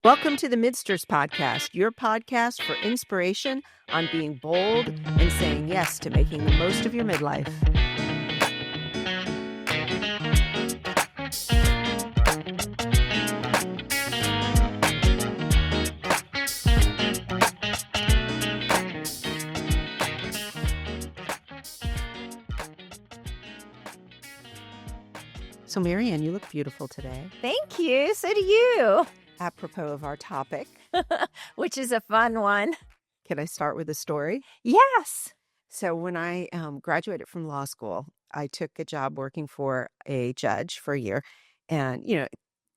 Welcome to the Midsters Podcast, your podcast for inspiration on being bold and saying yes to making the most of your midlife. So, Marianne, you look beautiful today. Thank you. So do you. Apropos of our topic, Which is a fun one. can I start with a story? Yes. So when I graduated from law school, I took a job working for a judge for a year. And,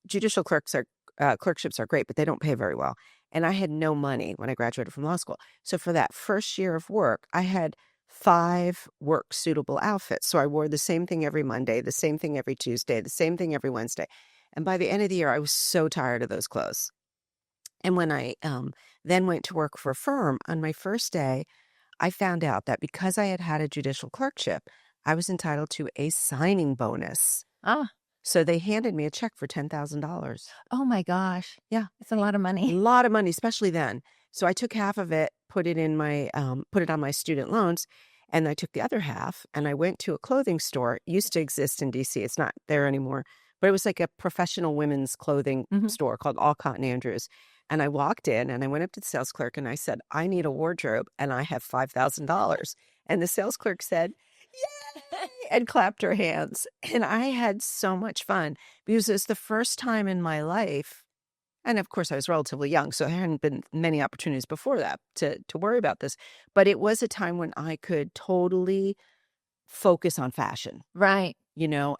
judicial clerkships are great, but they don't pay very well. And I had no money when I graduated from law school. So for that first year of work, I had 5 work suitable outfits. So I wore the same thing every Monday, the same thing every Tuesday, the same thing every Wednesday. And by the end of the year, I was so tired of those clothes. And when I then went to work for a firm on my first day, I found out that because I had had a judicial clerkship, I was entitled to a signing bonus. Oh, So they handed me a check for $10,000. oh my gosh. Yeah. It's a lot of A money. lot of money, especially then. So I took half of it, put it on my student loans, and I took the other half and I went to a clothing store. It used to exist in DC. It's not there anymore, but it was like a professional women's clothing store called Alcott and Andrews. And I walked in and I went up to the sales clerk and I said, I need a wardrobe and I have $5,000. And the sales clerk said, yay, and clapped her hands. And I had so much fun because it was the first time in my life. And of course, I was relatively young, so there hadn't been many opportunities before that to worry about this. But it was a time when I could totally focus on fashion, Right.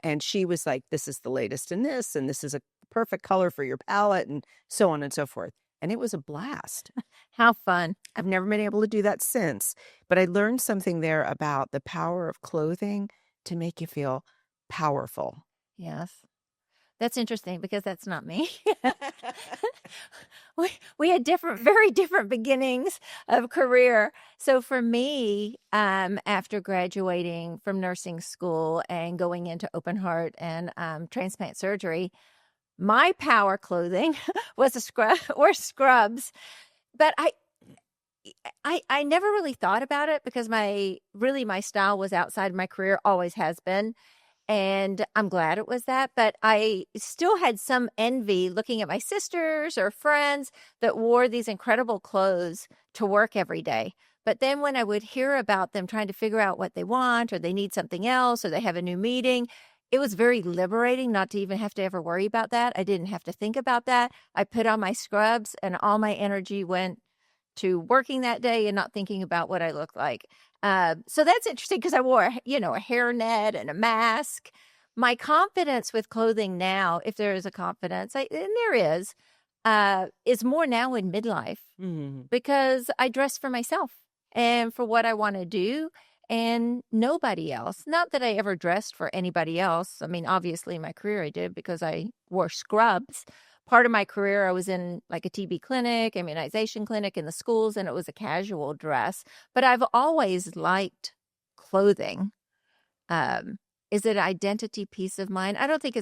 and she was like, this is the latest in this, and this is a perfect color for your palette, and so on and so forth. And it was a blast. How fun. I've never been able to do that since, but I learned something there about the power of clothing to make you feel powerful. Yes. That's interesting because that's not me. we had very different beginnings of career. So for me, after graduating from nursing school and going into open heart and transplant surgery, my power clothing was scrubs. But I never really thought about it because my style was outside my career, always has been. And I'm glad it was that, but I still had some envy looking at my sisters or friends that wore these incredible clothes to work every day. But then when I would hear about them trying to figure out what they want, or they need something else, or they have a new meeting, it was very liberating not to even have to ever worry about that. I didn't have to think about that. I put on my scrubs and all my energy went to working that day and not thinking about what I looked like. So that's interesting because I wore, a hairnet and a mask. My confidence with clothing now, if there is a confidence, and there is more now in midlife because I dress for myself and for what I want to do and nobody else. Not that I ever dressed for anybody else. I mean, obviously in my career I did because I wore scrubs. Part of my career, I was in like a TB clinic, immunization clinic in the schools, and it was a casual dress. But I've always liked clothing. Is it an identity piece of mine? I don't think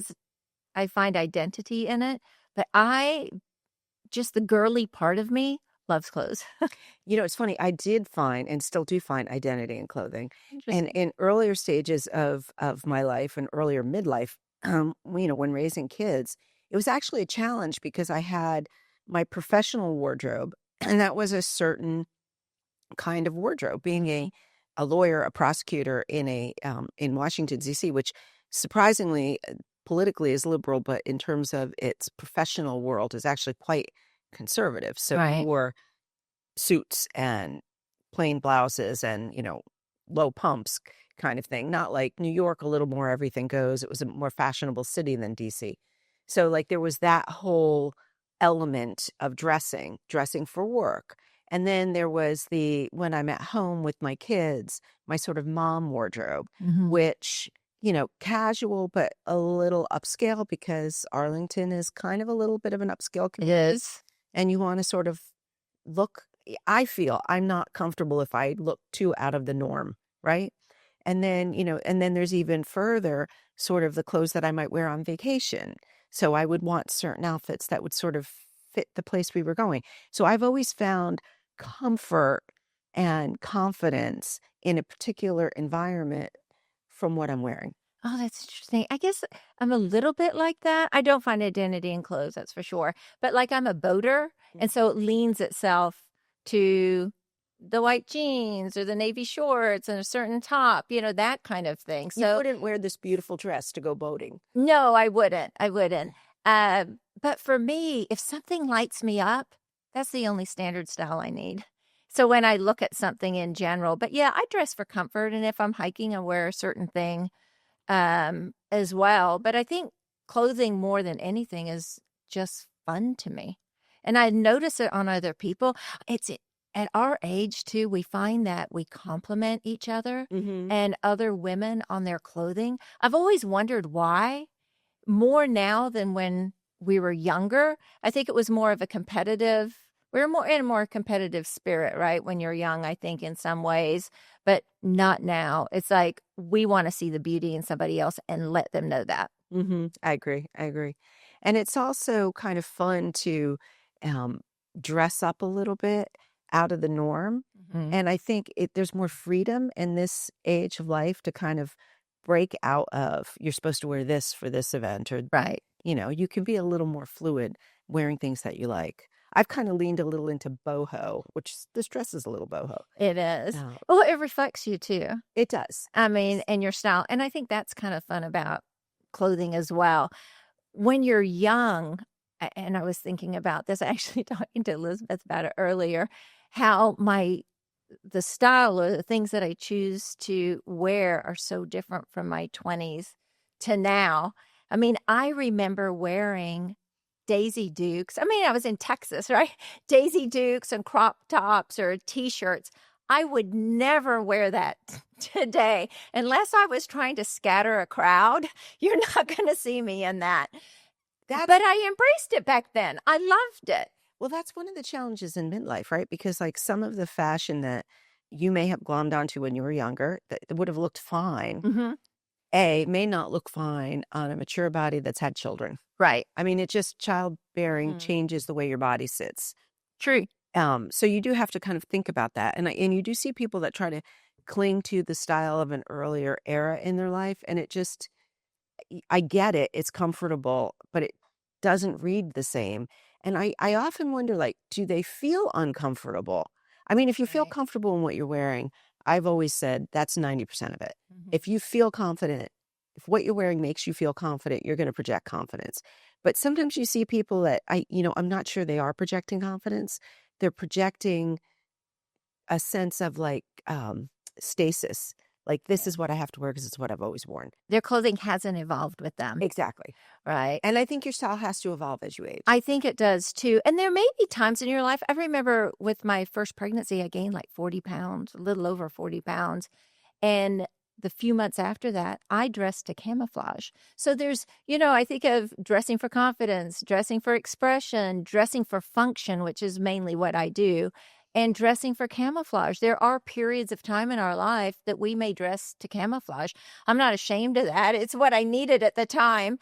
I find identity in it, but just the girly part of me loves clothes. It's funny. I did find and still do find identity in clothing. And Interesting. in earlier stages of my life and earlier midlife, when raising kids, it was actually a challenge because I had my professional wardrobe, and that was a certain kind of wardrobe. Being a lawyer, a prosecutor in Washington, D.C., which surprisingly politically is liberal, but in terms of its professional world is actually quite conservative. So Right. we wore suits and plain blouses and, low pumps kind of thing. Not like New York, a little more everything goes. It was a more fashionable city than DC. So like there was that whole element of dressing for work. And then there was when I'm at home with my kids, my sort of mom wardrobe, which, casual, but a little upscale because Arlington is kind of a little bit of an upscale It community. is. And you want to sort of I feel I'm not comfortable if I look too out of the norm, right? And then, there's even further sort of the clothes that I might wear on vacation. So I would want certain outfits that would sort of fit the place we were going. So I've always found comfort and confidence in a particular environment from what I'm wearing. Oh, that's interesting. I guess I'm a little bit like that. I don't find identity in clothes, that's for sure. But like I'm a boater, and so it leans itself to the white jeans or the navy shorts and a certain top, that kind of thing. You So wouldn't wear this beautiful dress to go boating. no, I wouldn't. I wouldn't. But for me, if something lights me up, that's the only standard style I need. So when I look at something in general, but yeah, I dress for comfort. And if I'm hiking, I wear a certain thing as well. But I think clothing more than anything is just fun to me. And I notice it on other people. It's at our age too, we find that we compliment each other Mm-hmm. and other women on their clothing. I've always wondered why more now than when we were younger. I think it was more of a competitive, we were more in a more competitive spirit, right? When you're young, I think in some ways, but not now. It's like we want to see the beauty in somebody else and let them know that. Mm-hmm. I agree. I agree. And it's also kind of fun to um, dress up a little bit out of the norm. Mhm. And I think there's more freedom in this age of life to kind of break out of you're supposed to wear this for this event, or Right. you can be a little more fluid wearing things that you like. I've kind of leaned a little into boho, which this dress is a little boho. It is. Uh, Well, it reflects you too. it does. I mean, and your style. And I think that's kind of fun about clothing as well. When you're young, and I was thinking about this, actually talking to Elizabeth about it earlier, how the style or the things that I choose to wear are so different from my 20s to now. I mean, I remember wearing Daisy Dukes. I mean, I was in Texas, right? Daisy Dukes and crop tops or t-shirts. I would never wear that today unless I was trying to scatter a crowd. You're not going to see me in that. That's But I embraced it back then. I loved it. Well, that's one of the challenges in midlife, right? Because like some of the fashion that you may have glommed onto when you were younger that would have looked fine, Hmm. may not look fine on a mature body that's had children. Right. I mean, it just childbearing Mhm. changes the way your body sits. True. So you do have to kind of think about that. And you do see people that try to cling to the style of an earlier era in their life. And I get it. It's comfortable, but it doesn't read the same. And I often wonder, like, do they feel uncomfortable? I mean, if you feel Right. comfortable in what you're wearing, I've always said that's 90% of it. Mhm. If you feel confident, if what you're wearing makes you feel confident, you're going to project confidence. But sometimes you see people that I'm not sure they are projecting confidence. They're projecting a sense of like stasis. Like, this is what I have to wear because it's what I've always worn. Their clothing hasn't evolved with them, Exactly. right? And I think your style has to evolve as you age. I think it does too. And there may be times in your life. I remember with my first pregnancy, I gained like 40 pounds, a little over 40 pounds. And the few months after that, I dressed to camouflage. So there's, I think of dressing for confidence, dressing for expression, dressing for function, which is mainly what I do, and dressing for camouflage. There are periods of time in our life that we may dress to camouflage. I'm not ashamed of that. It's what I needed at the time,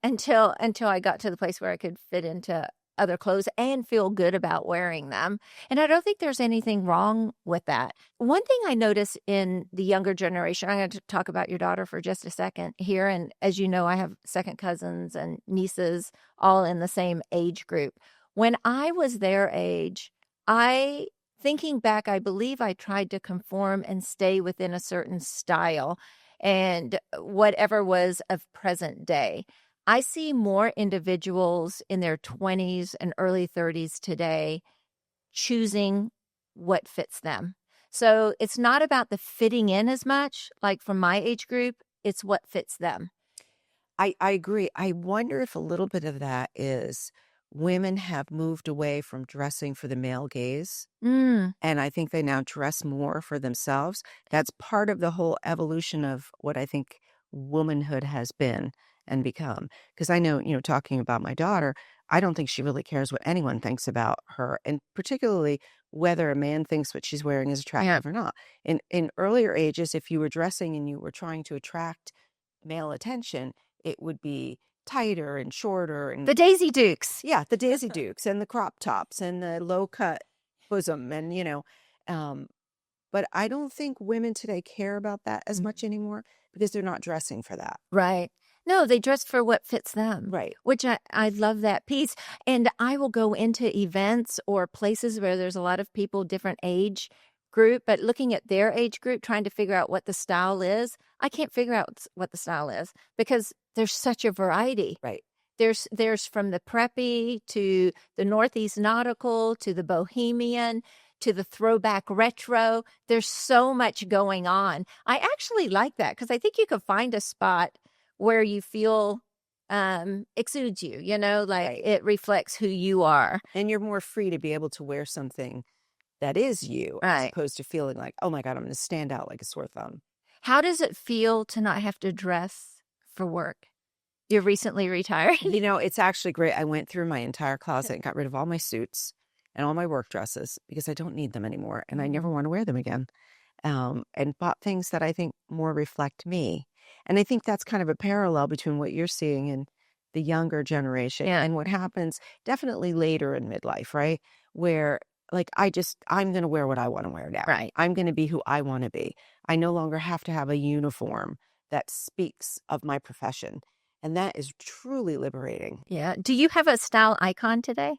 until I got to the place where I could fit into other clothes and feel good about wearing them. And I don't think there's anything wrong with that. One thing I notice in the younger generation, I'm going to talk about your daughter for just a second here. And as you know, I have second cousins and nieces all in the same age group. When I was their age, thinking back, I believe I tried to conform and stay within a certain style and whatever was of present day. I see more individuals in their 20s and early 30s today choosing what fits them. So it's not about the fitting in as much, like from my age group, it's what fits them. I agree. I wonder if a little bit of that is women have moved away from dressing for the male gaze. Mm, And I think they now dress more for themselves. That's part of the whole evolution of what I think womanhood has been and become. Because I know, talking about my daughter, I don't think she really cares what anyone thinks about her, and particularly whether a man thinks what she's wearing is yeah. attractive or not. In earlier ages, if you were dressing and you were trying to attract male attention, it would be tighter and shorter The and Daisy Dukes. yeah, the Daisy Dukes and the crop tops and the low cut bosom and but I don't think women today care about that as much anymore because they're not dressing for that. Right. No, they dress for what fits them, Right. which I love that piece. And I will go into events or places where there's a lot of people, different age group, but looking at their age group, trying to figure out what the style is. I can't figure out what the style is because there's such a variety. Right. There's from the preppy to the Northeast nautical to the bohemian to the throwback retro. There's so much going on. I actually like that because I think you could find a spot where you feel exudes you, like Right. it reflects who you are. And you're more free to be able to wear something that is you as Right. opposed to feeling like, oh my God, I'm going to stand out like a sore thumb. How does it feel to not have to dress for work? You're recently retired. It's actually great. I went through my entire closet and got rid of all my suits and all my work dresses because I don't need them anymore and I never want to wear them again. And bought things that I think more reflect me. And I think that's kind of a parallel between what you're seeing in the younger generation Yeah. and what happens definitely later in midlife, right? Where like I'm going to wear what I want to wear now. Right. I'm going to be who I want to be. I no longer have to have a uniform that speaks of my profession. And that is truly liberating. Yeah. Do you have a style icon today?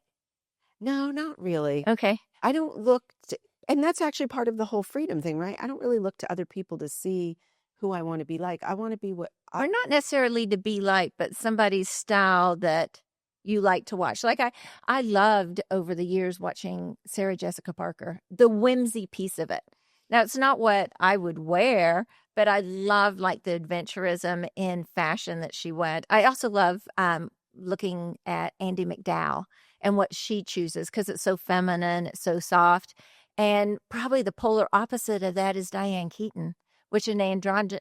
No, not really. Okay. I don't look to, and that's actually part of the whole freedom thing, right? I don't really look to other people to see who I want to be like. I want to be what Or not necessarily to be like, but somebody's style that you like to watch. Like I loved over the years watching Sarah Jessica Parker, the whimsy piece of it. Now it's not what I would wear, but I love like the adventurism in fashion that she went. I also love looking at Andie MacDowell and what she chooses because it's so feminine, it's so soft. And probably the polar opposite of that is Diane Keaton, which is an androgynous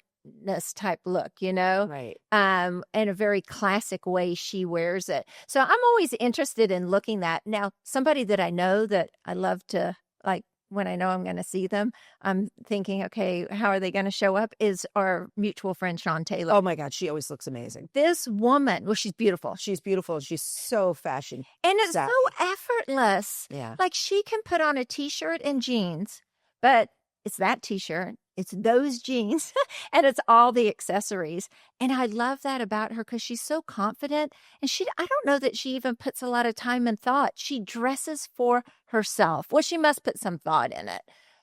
type look, right. in a very classic way she wears it. So I'm always interested in looking that. Now, somebody that I know that I love to like when I know I'm going to see them, I'm thinking, okay, how are they going to show up is our mutual friend, Sean Taylor. Oh my God, she always looks amazing. This woman, well, she's beautiful. She's beautiful. She's so fashion. And it's savvy. so effortless. Yeah. Like she can put on a t-shirt and jeans, but it's that t-shirt, it's those jeans, and it's all the accessories. And I love that about her because she's so confident. And I don't know that she even puts a lot of time and thought. She dresses for herself. Well, she must put some thought in it.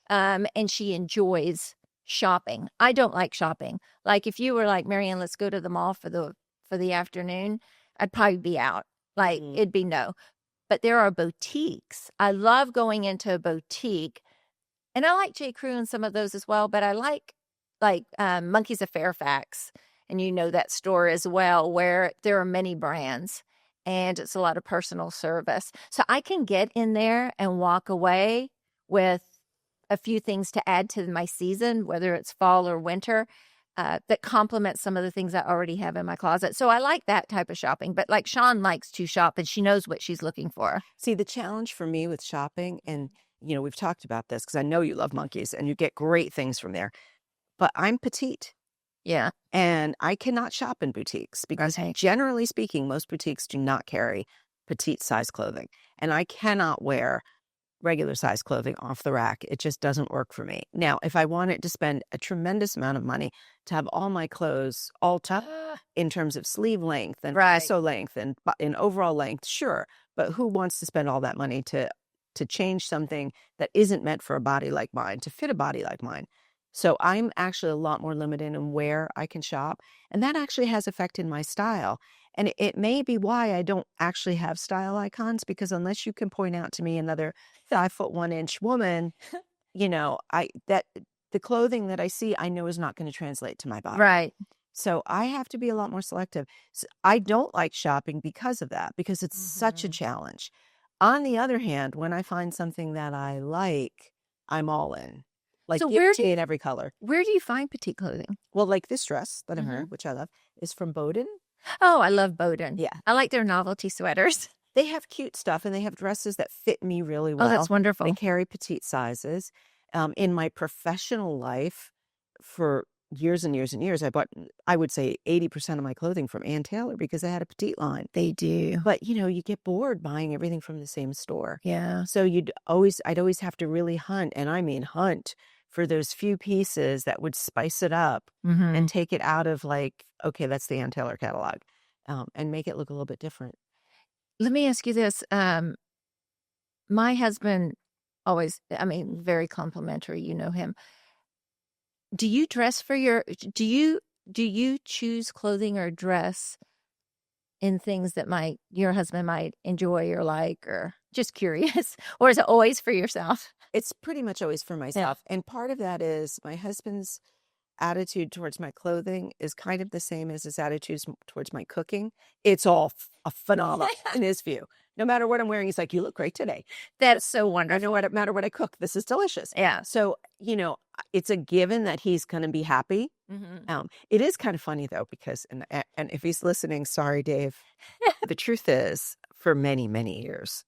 And she enjoys shopping. I don't like shopping. Like if you were like, Marianne, let's go to the mall for the afternoon, I'd probably be out. Like it'd be no. But there are boutiques. I love going into a boutique. And I like J. Crew and some of those as well, but I like Monkeys of Fairfax, and that store as well, where there are many brands, and it's a lot of personal service. So I can get in there and walk away with a few things to add to my season, whether it's fall or winter, that complement some of the things I already have in my closet. So I like that type of shopping. But like Sean likes to shop, and she knows what she's looking for. See, the challenge for me with shopping, and we've talked about this because I know you love monkeys and you get great things from there, but I'm petite. Yeah. And I cannot shop in boutiques because generally speaking, most boutiques do not carry petite size clothing. And I cannot wear regular size clothing off the rack. It just doesn't work for me. Now, if I wanted to spend a tremendous amount of money to have all my clothes all tucked in terms of sleeve length and torso length and in overall length, sure. But who wants to spend all that money to change something that isn't meant for a body like mine, to fit a body like mine? So I'm actually a lot more limited in where I can shop. And that actually has affected my style. And it may be why I don't actually have style icons, because unless you can point out to me another 5'1" woman, the clothing that I see, I know is not going to translate to my body. Right. So I have to be a lot more selective. So I don't like shopping because of that, because it's such a challenge. On the other hand, when I find something that I like, I'm all in. Like So in every color. Where do you find petite clothing? Well, like this dress that I'm wearing, which I love, is from Bowden. Oh, I love Bowden. Yeah. I like their novelty sweaters. They have cute stuff, and they have dresses that fit me really well. Oh, that's wonderful. They carry petite sizes. In my professional life, for years and years and years, I bought, I would say 80% of my clothing from Ann Taylor because I had a petite line. They do. But, you get bored buying everything from the same store. Yeah. So I'd always have to really hunt, and I mean hunt for those few pieces that would spice it up and take it out of like, okay, that's the Ann Taylor catalog, and make it look a little bit different. Let me ask you this. My husband always, I mean, very complimentary. You know him. Do you dress for do you choose clothing or dress in things that your husband might enjoy or like, or just curious? Or is it always for yourself? It's pretty much always for myself. And part of that is my husband's attitude towards my clothing is kind of the same as his attitude towards my cooking. It's all a phenomenal in his view. No matter what I'm wearing, he's like, "You look great today." That's so I wonderful. know what matter what I cook. This is delicious. Yeah. So, it's a given that he's going to be happy. It is kind of funny though, because, and if he's listening, sorry, Dave. The truth is, for many, many years,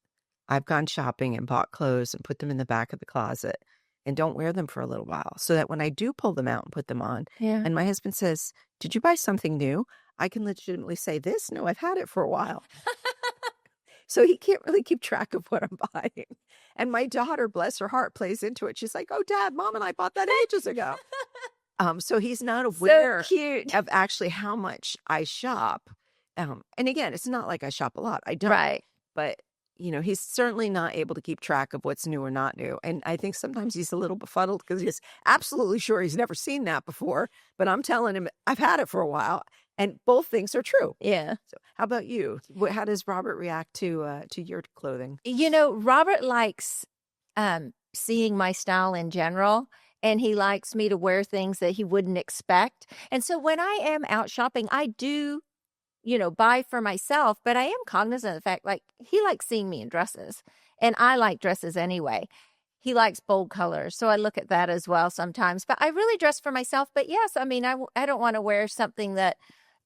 I've gone shopping and bought clothes and put them in the back of the closet and don't wear them for a little while, so that when I do pull them out and put them on, Yeah. and my husband says, "Did you buy something new?" I can legitimately say, "This? No, I've had it for a while." So he can't really keep track of what I'm buying. And my daughter, bless her heart, plays into it. She's like, "Oh, Dad, Mom and I bought that ages ago." So he's not aware cute. of actually how much I shop. And again, it's not like I shop a lot. I don't. Right. But, he's certainly not able to keep track of what's new or not new. And I think sometimes he's a little befuddled because he's absolutely sure he's never seen that before. But I'm telling him I've had it for a while. And both things are true. Yeah. So how about you? How does Robert react to your clothing? Robert likes seeing my style in general, and he likes me to wear things that he wouldn't expect. And so when I am out shopping, I do, buy for myself, but I am cognizant of the fact, like, he likes seeing me in dresses, and I like dresses anyway. He likes bold colors, so I look at that as well sometimes. But I really dress for myself. But yes, I mean, I don't want to wear something that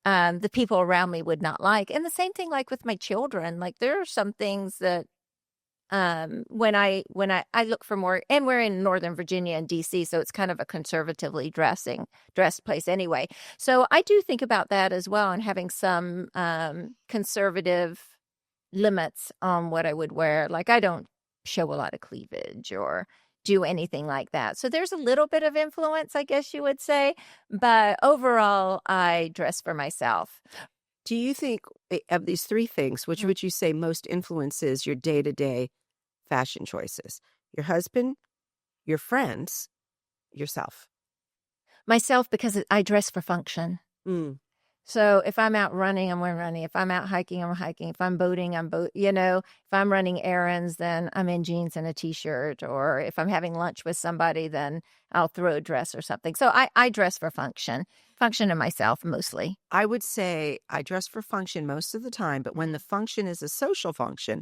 the people around me would not like. And the same thing, like with my children, like there are some things that when I look for more, and we're in Northern Virginia and DC, so it's kind of a conservatively dressed place anyway. So I do think about that as well, and having some conservative limits on what I would wear. Like I don't show a lot of cleavage or do anything like that. So there's a little bit of influence, I guess you would say, but overall I dress for myself. Do you think of these three things, which would you say most influences your day-to-day fashion choices? Your husband, your friends, yourself? Myself, because I dress for function. Mm. So if I'm out running, I'm wearing running. If I'm out hiking, I'm hiking. If I'm boating, I'm boat. If I'm running errands, then I'm in jeans and a t-shirt. Or if I'm having lunch with somebody, then I'll throw a dress or something. So I dress for function and myself mostly. I would say I dress for function most of the time, but when the function is a social function,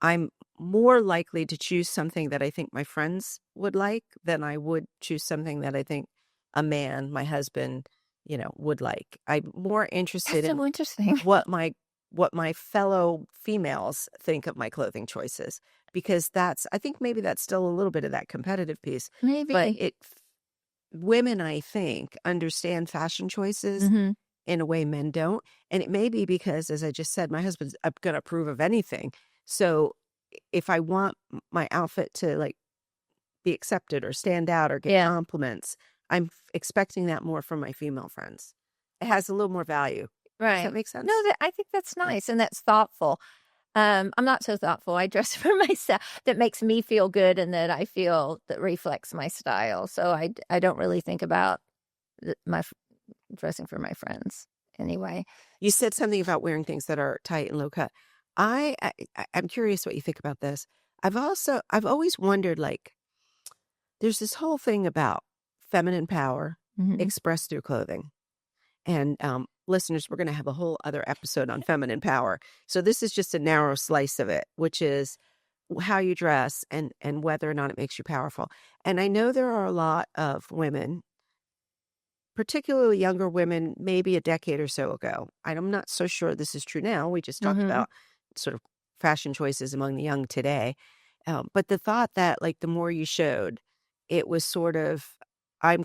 I'm more likely to choose something that I think my friends would like than I would choose something that I think a man, my husband, would like. I'm more interested That's so interesting. what my fellow females think of my clothing choices, because I think maybe that's still a little bit of that competitive piece. Maybe. But women, I think, understand fashion choices in a way men don't. And it may be because, as I just said, my husband's going to approve of anything. So if I want my outfit to like be accepted or stand out or get compliments, I'm expecting that more from my female friends. It has a little more value. Right. Does that make sense? No, I think that's nice and that's thoughtful. I'm not so thoughtful. I dress for myself that makes me feel good and that I feel that reflects my style. So I don't really think about my dressing for my friends anyway. You said something about wearing things that are tight and low cut. I'm curious what you think about this. I've always wondered, like, there's this whole thing about feminine power expressed through clothing. And listeners, we're going to have a whole other episode on feminine power. So this is just a narrow slice of it, which is how you dress and whether or not it makes you powerful. And I know there are a lot of women, particularly younger women, maybe a decade or so ago. I'm not so sure this is true now. We just talked about sort of fashion choices among the young today. But the thought that, like, the more you showed, it was sort of I'm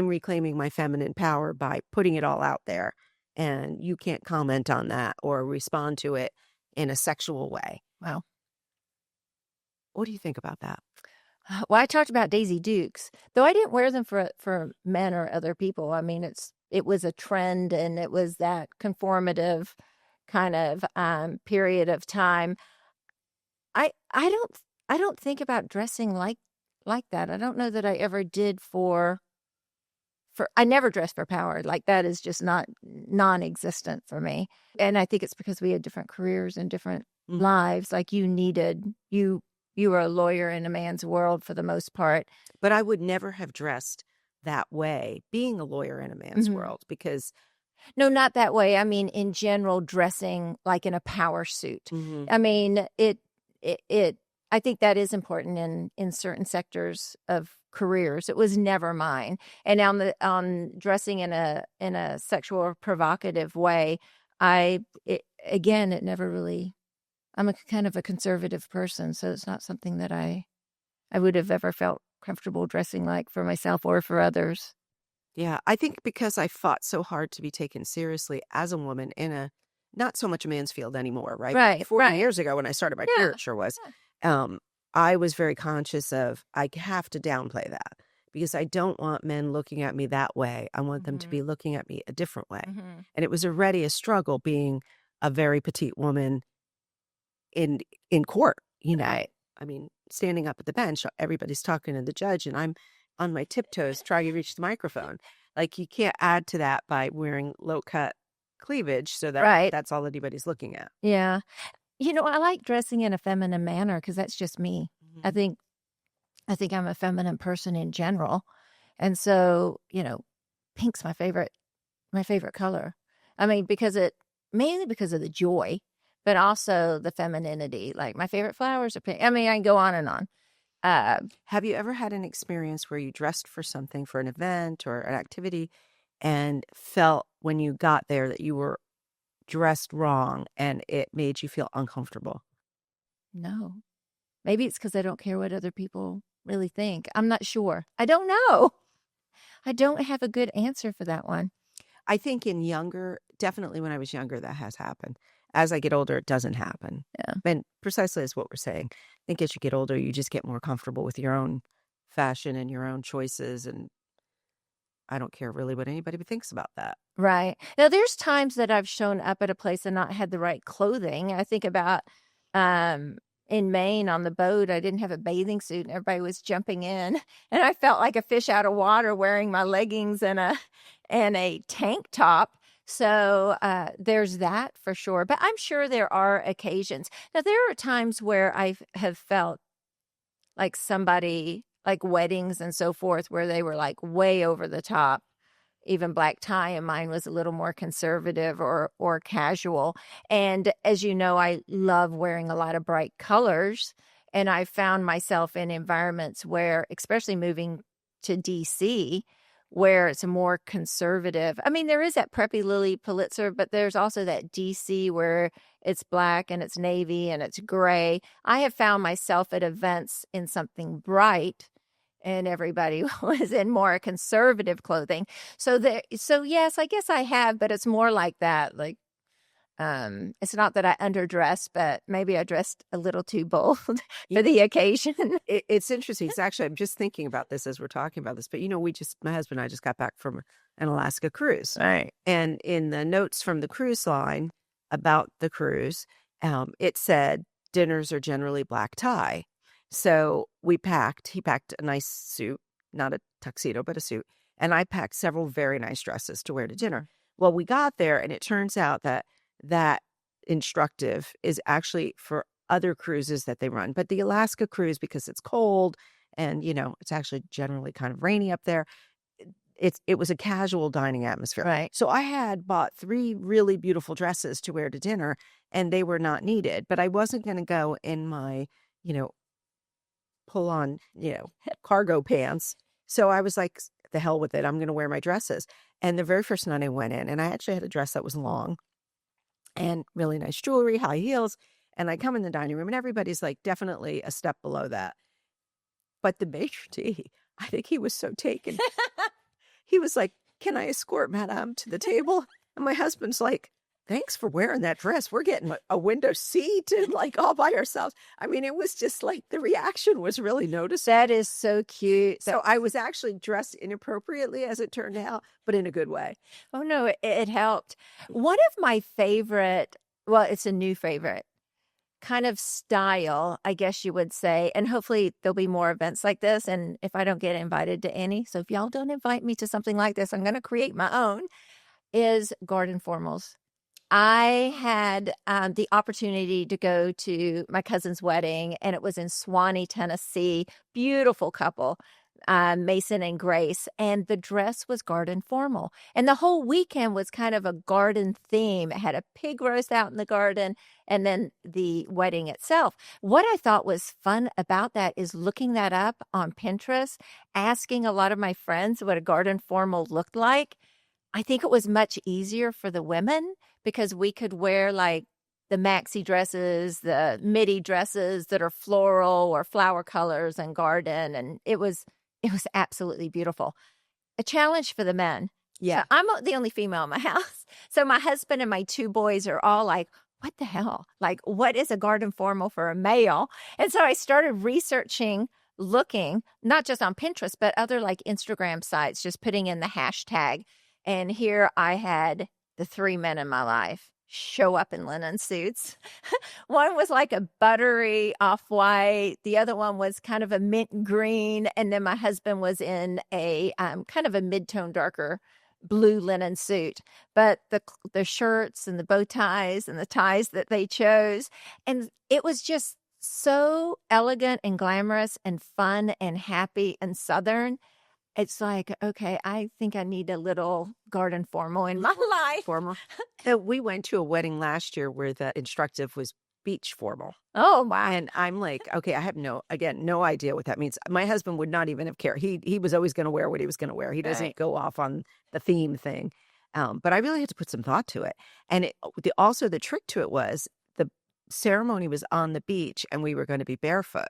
reclaiming my feminine power by putting it all out there, and you can't comment on that or respond to it in a sexual way. Wow. What do you think about that? Well, I talked about Daisy Dukes, though I didn't wear them for men or other people. I mean, it was a trend, and it was that conformative kind of period of time. I don't think about dressing like that. I don't know that I ever did for I never dressed for power. Like that is just not non-existent for me. And I think it's because we had different careers and different Mm. lives. Like you were a lawyer in a man's world for the most part. But I would never have dressed that way, being a lawyer in a man's Mhm. world, because No, not that way. I mean, in general, dressing like in a power suit. Mhm. I mean, it I think that is important in certain sectors of careers. It was never mine. And on dressing in a sexual or provocative way, it never really. I'm a kind of a conservative person, so it's not something that I would have ever felt comfortable dressing like for myself or for others. Yeah, I think because I fought so hard to be taken seriously as a woman in a not so much a man's field anymore, right? Right, 40 right. years ago when I started my career, Yeah. it sure was. Yeah. Um, I was very conscious of I have to downplay that because I don't want men looking at me that way. I want them to Mhm. be looking at me a different way. Mhm. And it was already a struggle being a very petite woman in in court, you know. Right. I mean, standing up at the bench, everybody's talking to the judge and I'm on my tiptoes trying to reach the microphone. Like you can't add to that by wearing low-cut cleavage so that Right. that's all anybody's looking at. Yeah. I like dressing in a feminine manner because that's just me. I Mhm. think I think I'm a feminine person in general. And so, pink's my favorite color. I mean, because it mainly because of the joy, but also the femininity. Like my favorite flowers are pink. I mean, I can go on and on. Uh, Have you ever had an experience where you dressed for something, for an event or an activity, and felt when you got there that you were dressed wrong and it made you feel uncomfortable? no. Maybe it's because I don't care what other people really think. I'm not sure. I don't know. I don't have a good answer for that one. I think definitely when I was younger, that has happened. As I get older, it doesn't happen. Yeah. And precisely as what we're saying. I think as you get older, you just get more comfortable with your own fashion and your own choices. And I don't care really what anybody thinks about that. Right. Now, there's times that I've shown up at a place and not had the right clothing. I think about um, in Maine on the boat, I didn't have a bathing suit and everybody was jumping in, and I felt like a fish out of water wearing my leggings and a tank top. So there's that for sure. But I'm sure there are occasions. Now, there are times where I have felt like somebody, like weddings and so forth, where they were like way over the top, even black tie, and mine was a little more conservative or casual. And as you know, I love wearing a lot of bright colors, and I found myself in environments where, especially moving to DC, where it's a more conservative. I mean, there is that preppy Lily Pulitzer, but there's also that DC where it's black and it's navy and it's gray. I have found myself at events in something bright and everybody was in more conservative clothing. So yes, I guess I have, but it's more like that. Like, it's not that I underdressed, but maybe I dressed a little too bold Y- for the occasion. It's interesting. It's actually, I'm just thinking about this as we're talking about this, but my husband and I just got back from an Alaska cruise. Right. And in the notes from the cruise line about the cruise, it said dinners are generally black tie. So he packed a nice suit, not a tuxedo, but a suit. And I packed several very nice dresses to wear to dinner. Well, we got there and it turns out that instructive is actually for other cruises that they run. But the Alaska cruise, because it's cold and, it's actually generally kind of rainy up there, it was a casual dining atmosphere. Right. So I had bought 3 really beautiful dresses to wear to dinner, and they were not needed, but I wasn't gonna go in my, you know, pull on, cargo pants. So I was like, "The hell with it, I'm gonna wear my dresses." And the very first night I went in, and I actually had a dress that was long and really nice jewelry, high heels, and I come in the dining room, and everybody's, like, definitely a step below that. But the maitre d', I think he was so taken. He was like, "Can I escort Madame to the table?" And my husband's like, "Thanks for wearing that dress. We're getting a window seat and like all by ourselves." I mean, it was just like the reaction was really noticeable. That is so cute. So I was actually dressed inappropriately, as it turned out, but in a good way. Oh, no, it helped. One of my favorite, well, it's a new favorite kind of style, I guess you would say, and hopefully there'll be more events like this, and if I don't get invited to any, so if y'all don't invite me to something like this, I'm gonna create my own, is garden formals. I had the opportunity to go to my cousin's wedding, and it was in Swanee, Tennessee. Beautiful couple, Mason and Grace, and the dress was garden formal. And the whole weekend was kind of a garden theme. It had a pig roast out in the garden, and then the wedding itself. What I thought was fun about that is looking that up on Pinterest, asking a lot of my friends what a garden formal looked like. I think it was much easier for the women because we could wear like the maxi dresses, the midi dresses that are floral or flower colors and garden. And it was absolutely beautiful. A challenge for the men. Yeah. So I'm the only female in my house. So my husband and my two boys are all like, what the hell? Like, what is a garden formal for a male? And so I started researching, looking, not just on Pinterest, but other like Instagram sites, just putting in the hashtag. And here I had the three men in my life show up in linen suits. One was like a buttery off-white. The other one was kind of a mint green. And then my husband was in a kind of a mid-tone darker blue linen suit. But the shirts and the bow ties and the ties that they chose. And it was just so elegant and glamorous and fun and happy and Southern. It's like, okay, I think I need a little garden formal in my life. Formal. We went to a wedding last year where the instructive was beach formal. Oh, wow. And I'm like, okay, I have no idea what that means. My husband would not even have cared. He was always going to wear what he was going to wear. He doesn't go off on the theme thing. But I really had to put some thought to it. And also the trick to it was the ceremony was on the beach and we were going to be barefoot.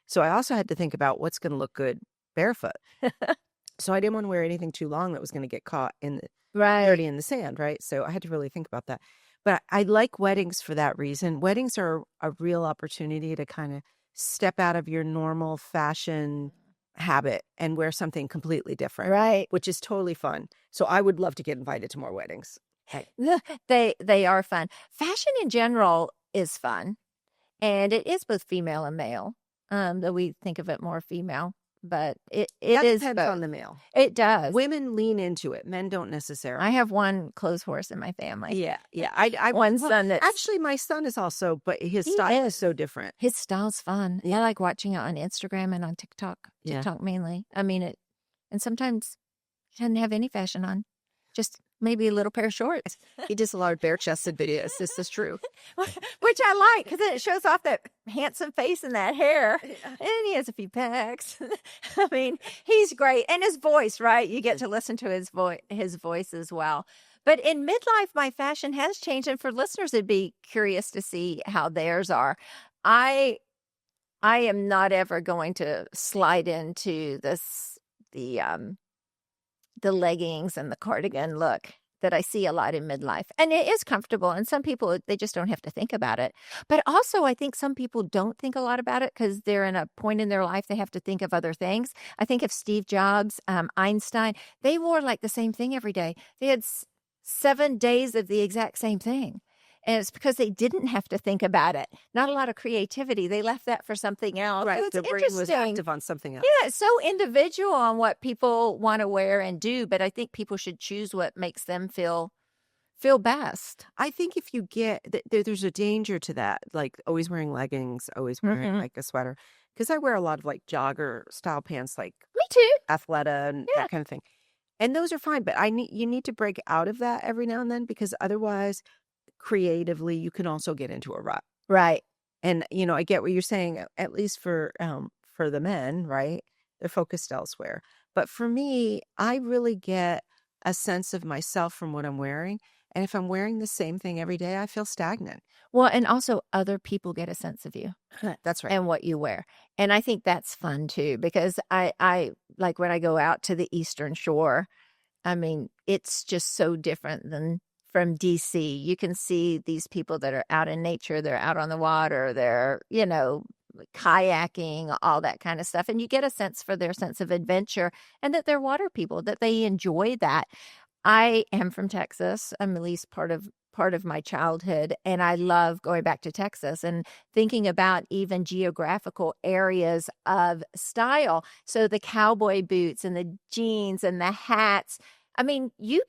So I also had to think about what's going to look good barefoot. So I didn't want to wear anything too long that was going to get caught in the dirty in the sand, right? So I had to really think about that. But I like weddings for that reason. Weddings are a real opportunity to kind of step out of your normal fashion habit and wear something completely different, Right. which is totally fun. So I would love to get invited to more weddings. They are fun. Fashion in general is fun, and it is both female and male. Though we think of it more female. But it is depends both. on the male. It does. Women lean into it. Men don't necessarily. I have one clothes horse in my family. Yeah. I One son that's actually my son is also, but his style is so different. his style's fun. I like watching it on Instagram and on TikTok. Yeah. TikTok mainly. I mean it, and sometimes he doesn't have any fashion on, just maybe a little pair of shorts. He does a lot of bare-chested videos. This is true. Which I like because then it shows off that handsome face and that hair. And he has a few packs. I mean, he's great. And his voice, right? You get to listen to his voice as well. But in midlife, my fashion has changed. And for listeners, it'd be curious to see how theirs are. I am not ever going to slide into the leggings and the cardigan look that I see a lot in midlife. And it is comfortable. And some people, they just don't have to think about it. But also, I think some people don't think a lot about it because they're in a point in their life they have to think of other things. I think of Steve Jobs, Einstein, they wore like the same thing every day. They had 7 days of the exact same thing. And it's because they didn't have to think about it. Not a lot of creativity. They left that for something else. Right. So it's The brain was interesting. active on something else. Yeah, it's so individual on what people want to wear and do, but I think people should choose what makes them feel best. I think if you get, there's a danger to that, like always wearing leggings, always wearing like a sweater. Because I wear a lot of like jogger style pants, like Me too. Athleta and that kind of thing. And those are fine, but you need to break out of that every now and then because otherwise, creatively, you can also get into a rut. Right. And, I get what you're saying, at least for the men, right? They're focused elsewhere. But for me, I really get a sense of myself from what I'm wearing. And if I'm wearing the same thing every day, I feel stagnant. Well, and also other people get a sense of you That's right. and what you wear. And I think that's fun too, because I like when I go out to the Eastern Shore, I mean, it's just so different than from DC. You can see these people that are out in nature, they're out on the water, they're, kayaking, all that kind of stuff. And you get a sense for their sense of adventure and that they're water people, that they enjoy that. I am from Texas. I'm at least part of my childhood, and I love going back to Texas and thinking about even geographical areas of style. So the cowboy boots and the jeans and the hats. I mean, you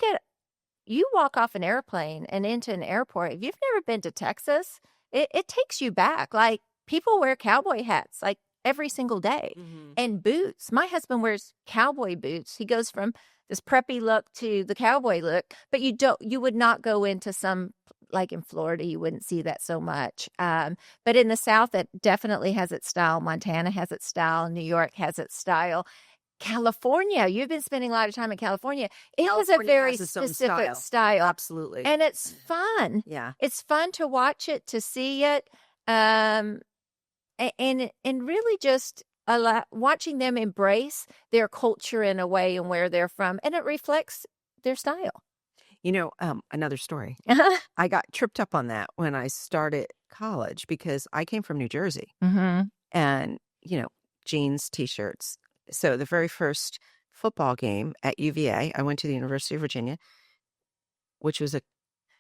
walk off an airplane and into an airport. If you've never been to Texas, it takes you back. Like, people wear cowboy hats like every single day, and boots. My husband wears cowboy boots. He goes from this preppy look to the cowboy look, but you would not go into some, like in Florida, you wouldn't see that so much. But in the South, it definitely has its style. Montana has its style. New York has its style. California, you've been spending a lot of time in California. It has a California very has its own specific style. style. Absolutely. And it's fun. Yeah. It's fun to watch it, to see it. And really just watching them embrace their culture in a way and where they're from, and it reflects their style. Another story. I got tripped up on that when I started college because I came from New Jersey and, jeans, T-shirts. So the very first football game at UVA, I went to the University of Virginia, which was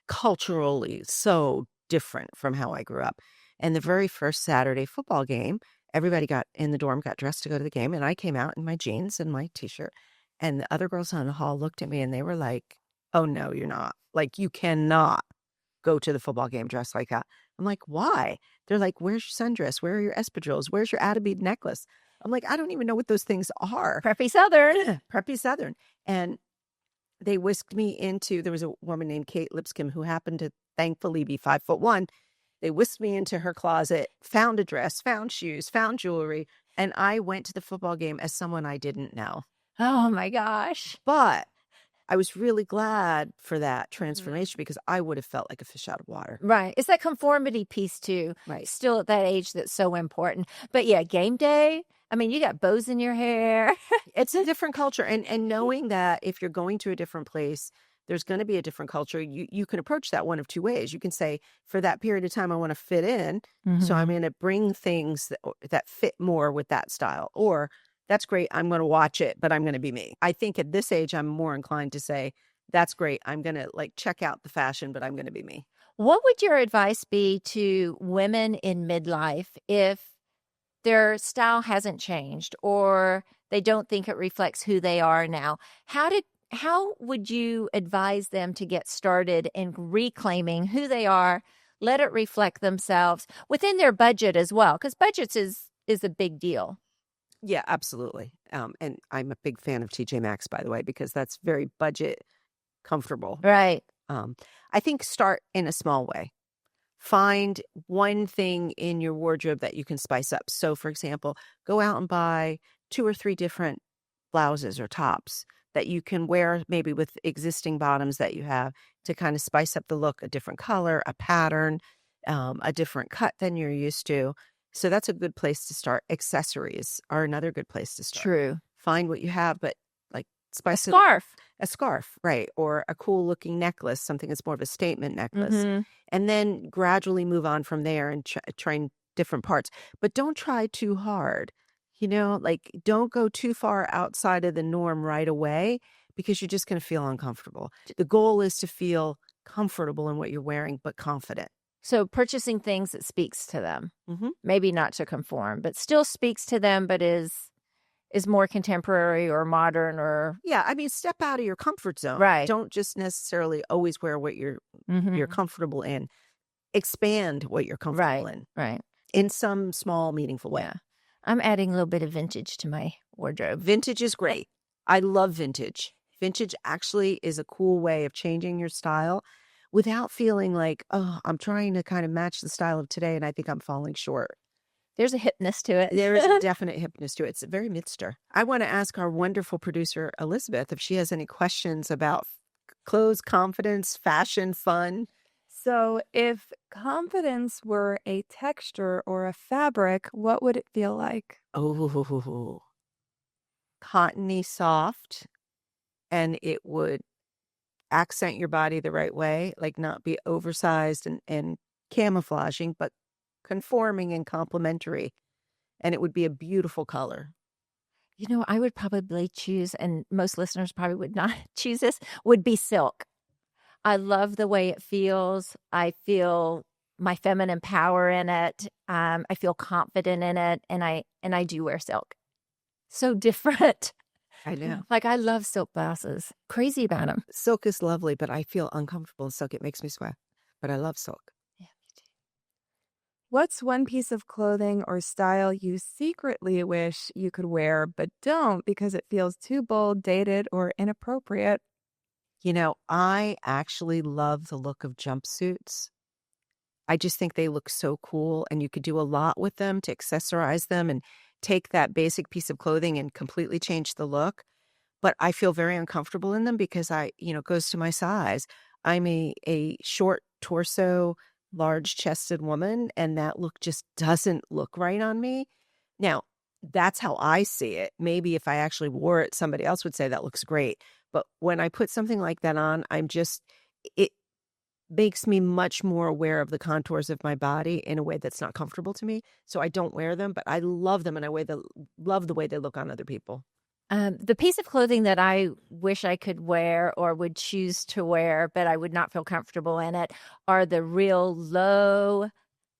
culturally so different from how I grew up. And the very first Saturday football game, everybody got in the dorm, got dressed to go to the game. And I came out in my jeans and my T-shirt. And the other girls on the hall looked at me and they were like, "Oh, no, you're not. Like, you cannot go to the football game dressed like that." I'm like, "Why?" They're like, "Where's your sundress? Where are your espadrilles? Where's your Attabead necklace?" I'm like, "I don't even know what those things are." Preppy Southern. Preppy Southern. And they whisked me into, there was a woman named Kate Lipscomb who happened to thankfully be 5'1". They whisked me into her closet, found a dress, found shoes, found jewelry, and I went to the football game as someone I didn't know. Oh my gosh. But I was really glad for that transformation because I would have felt like a fish out of water. Right. It's that conformity piece too. Right. Still at that age that's so important. But yeah, game day, I mean, you got bows in your hair. It's a different culture. And knowing that if you're going to a different place, there's going to be a different culture. You can approach that one of two ways. You can say, for that period of time, I want to fit in. So I'm going to bring things that fit more with that style. Or that's great, I'm going to watch it, but I'm going to be me. I think at this age, I'm more inclined to say, that's great, I'm going to check out the fashion, but I'm going to be me. What would your advice be to women in midlife if their style hasn't changed or they don't think it reflects who they are now? How would you advise them to get started in reclaiming who they are, let it reflect themselves within their budget as well? Because budgets is a big deal. Yeah, absolutely. And I'm a big fan of TJ Maxx, by the way, because that's very budget comfortable. Right. I think start in a small way. Find one thing in your wardrobe that you can spice up. So, for example, go out and buy 2 or 3 different blouses or tops that you can wear maybe with existing bottoms that you have to kind of spice up the look, a different color, a pattern, a different cut than you're used to. So that's a good place to start. Accessories are another good place to start. True. Find what you have, but spice a scarf, right? Or a cool looking necklace, something that's more of a statement necklace. And then gradually move on from there and try different parts. But don't try too hard. Don't go too far outside of the norm right away because you're just going to feel uncomfortable. The goal is to feel comfortable in what you're wearing, but confident. So purchasing things that speaks to them, maybe not to conform, but still speaks to them, but is more contemporary or modern or... Yeah, I mean, step out of your comfort zone. Right. Don't just necessarily always wear what you're comfortable in. Expand what you're comfortable in. Right. In some small, meaningful way. Yeah. I'm adding a little bit of vintage to my wardrobe. Vintage is great. I love vintage. Vintage actually is a cool way of changing your style without feeling like, oh, I'm trying to kind of match the style of today and I think I'm falling short. There's a hipness to it. There is a definite hipness to it. It's very midster. I want to ask our wonderful producer, Elizabeth, if she has any questions about Clothes, confidence, fashion, fun. So, if confidence were a texture or a fabric, what would it feel like? Oh, cottony soft, and it would accent your body the right way, like not be oversized and camouflaging, but conforming and complementary. And it would be a beautiful color. I would probably choose, and most listeners probably would not choose this, would be silk. I love the way it feels. I feel my feminine power in it. I feel confident in it, and I do wear silk. So different. I know. Like, I love silk blouses. Crazy about them. Silk is lovely, but I feel uncomfortable in silk. It makes me sweat, but I love silk. Yeah, me too. What's one piece of clothing or style you secretly wish you could wear but don't because it feels too bold, dated, or inappropriate? I actually love the look of jumpsuits. I just think they look so cool, and you could do a lot with them to accessorize them and take that basic piece of clothing and completely change the look. But I feel very uncomfortable in them because it goes to my size. I'm a short torso, large chested woman, and that look just doesn't look right on me. Now, that's how I see it. Maybe if I actually wore it, somebody else would say that looks great. But when I put something like that on, it makes me much more aware of the contours of my body in a way that's not comfortable to me. So I don't wear them, but I love them, and love the way they look on other people. The piece of clothing that I wish I could wear or would choose to wear, but I would not feel comfortable in it, are the real low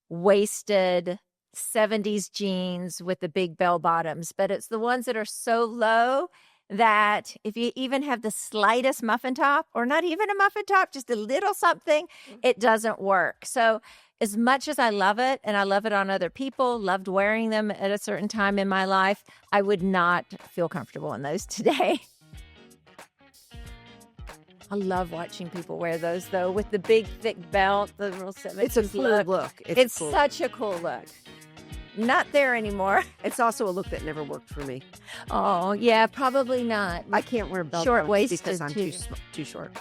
waisted 70s jeans with the big bell bottoms. But it's the ones that are so low that if you even have the slightest muffin top, or not even a muffin top, just a little something, it doesn't work. So as much as I love it, and I love it on other people, loved wearing them at a certain time in my life, I would not feel comfortable in those today. I love watching people wear those, though, with the big, thick belt, the real 70s It's a cool look. It's cool. such a cool look. Not there anymore. It's also a look that never worked for me. Oh, yeah, probably not. I can't wear belt Short-waisted, because I'm too. too short.